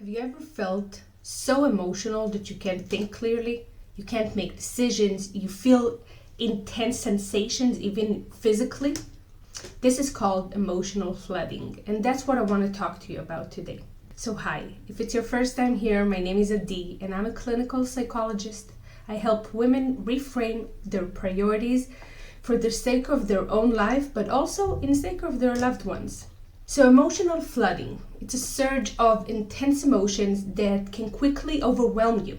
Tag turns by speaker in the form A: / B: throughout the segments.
A: Have you ever felt so emotional that you can't think clearly? You can't make decisions, you feel intense sensations even physically? This is called emotional flooding, and that's what I want to talk to you about today. So hi, if it's your first time here, my name is Adi and I'm a clinical psychologist. I help women reframe their priorities for the sake of their own life, but also in the sake of their loved ones. So emotional flooding, it's a surge of intense emotions that can quickly overwhelm you.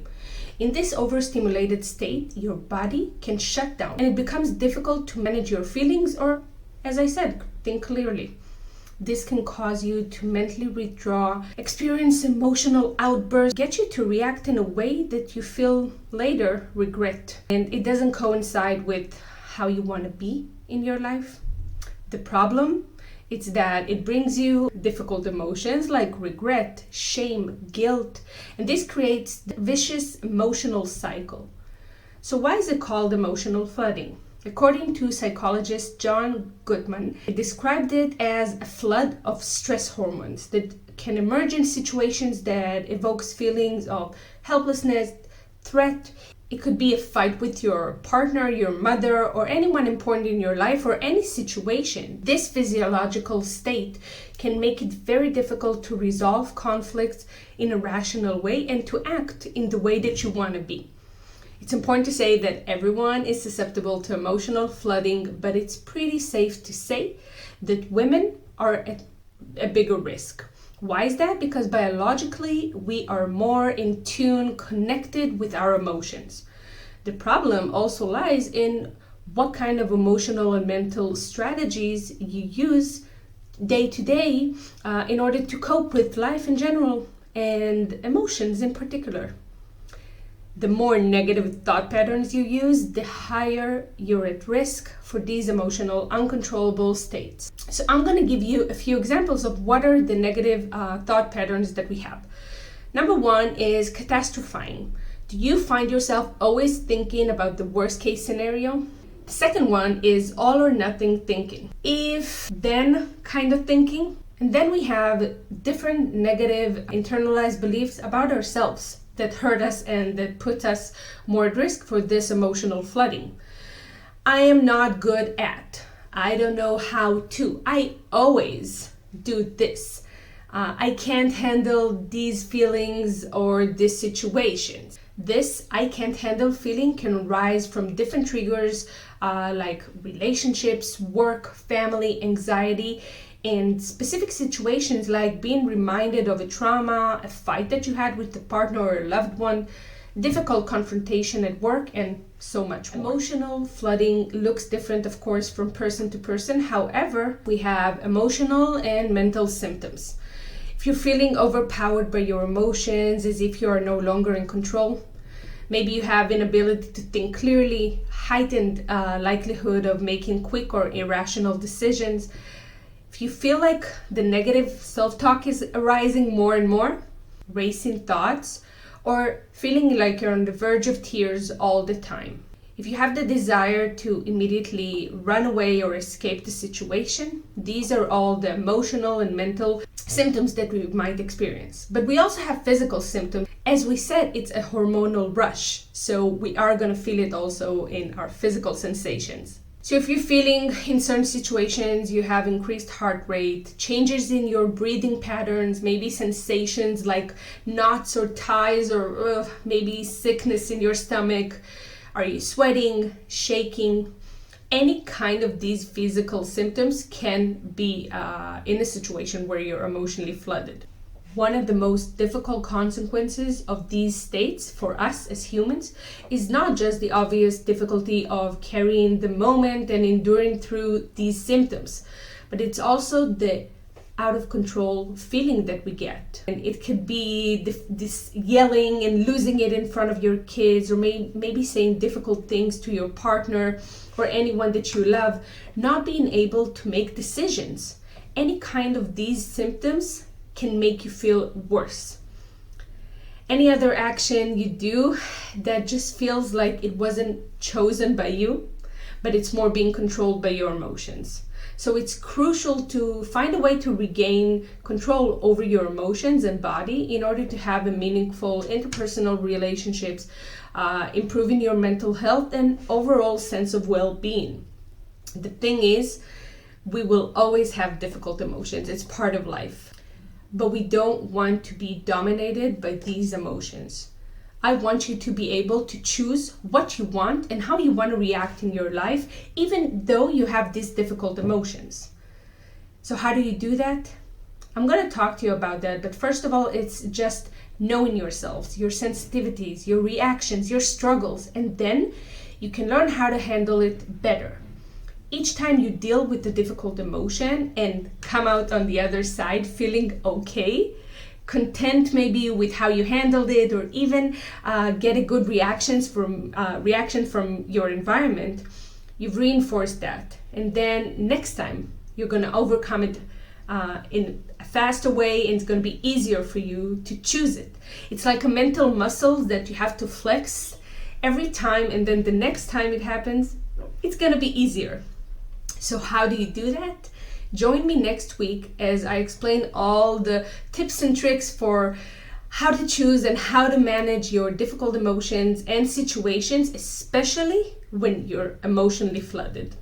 A: In this overstimulated state, your body can shut down and it becomes difficult to manage your feelings or, as I said, think clearly. This can cause you to mentally withdraw, experience emotional outbursts, get you to react in a way that you feel later regret. And it doesn't coincide with how you want to be in your life. The problem is that it brings you difficult emotions like regret, shame, guilt, and this creates a vicious emotional cycle. So why is it called emotional flooding? According to psychologist John Gottman, he described it as a flood of stress hormones that can emerge in situations that evokes feelings of helplessness, threat. It could be a fight with your partner, your mother, or anyone important in your life, or any situation. This physiological state can make it very difficult to resolve conflicts in a rational way and to act in the way that you want to be. It's important to say that everyone is susceptible to emotional flooding, but it's pretty safe to say that women are at a bigger risk. Why is that? Because biologically, we are more in tune, connected with our emotions. The problem also lies in what kind of emotional and mental strategies you use day to day in order to cope with life in general and emotions in particular. The more negative thought patterns you use, the higher you're at risk for these emotional, uncontrollable states. So I'm going to give you a few examples of what are the negative thought patterns that we have. Number one is catastrophizing. Do you find yourself always thinking about the worst case scenario? The second one is all or nothing thinking. If then kind of thinking. And then we have different negative internalized beliefs about ourselves that hurt us and that put us more at risk for this emotional flooding. I am not good at. I don't know how to. I always do this. I can't handle these feelings or these situations. This I can't handle feeling can rise from different triggers like relationships, work, family, anxiety, and specific situations like being reminded of a trauma, a fight that you had with a partner or a loved one, difficult confrontation at work, and so much more. Emotional flooding looks different, of course, from person to person. However, we have emotional and mental symptoms. If you're feeling overpowered by your emotions, as if you are no longer in control, maybe you have inability to think clearly, heightened likelihood of making quick or irrational decisions. If you feel like the negative self-talk is arising more and more, racing thoughts, or feeling like you're on the verge of tears all the time. If you have the desire to immediately run away or escape the situation, these are all the emotional and mental symptoms that we might experience. But we also have physical symptoms. As we said, it's a hormonal rush, so we are going to feel it also in our physical sensations. So if you're feeling in certain situations, you have increased heart rate, changes in your breathing patterns, maybe sensations like knots or ties or maybe sickness in your stomach. Are you sweating, shaking? Any kind of these physical symptoms can be in a situation where you're emotionally flooded. One of the most difficult consequences of these states for us as humans is not just the obvious difficulty of carrying the moment and enduring through these symptoms, but it's also the out of control feeling that we get. And it could be this yelling and losing it in front of your kids, or maybe saying difficult things to your partner or anyone that you love, not being able to make decisions. Any kind of these symptoms can make you feel worse. Any other action you do that just feels like it wasn't chosen by you, but it's more being controlled by your emotions. So it's crucial to find a way to regain control over your emotions and body in order to have a meaningful interpersonal relationships, improving your mental health and overall sense of well-being. The thing is, we will always have difficult emotions. It's part of life. But we don't want to be dominated by these emotions. I want you to be able to choose what you want and how you want to react in your life, even though you have these difficult emotions. So how do you do that? I'm going to talk to you about that. But first of all, it's just knowing yourselves, your sensitivities, your reactions, your struggles, and then you can learn how to handle it better. Each time you deal with the difficult emotion and come out on the other side feeling okay, content maybe with how you handled it, or even get a good reaction from your environment, you've reinforced that. And then next time you're going to overcome it in a faster way, and it's going to be easier for you to choose it. It's like a mental muscle that you have to flex every time, and then the next time it happens, it's going to be easier. So how do you do that? Join me next week as I explain all the tips and tricks for how to choose and how to manage your difficult emotions and situations, especially when you're emotionally flooded.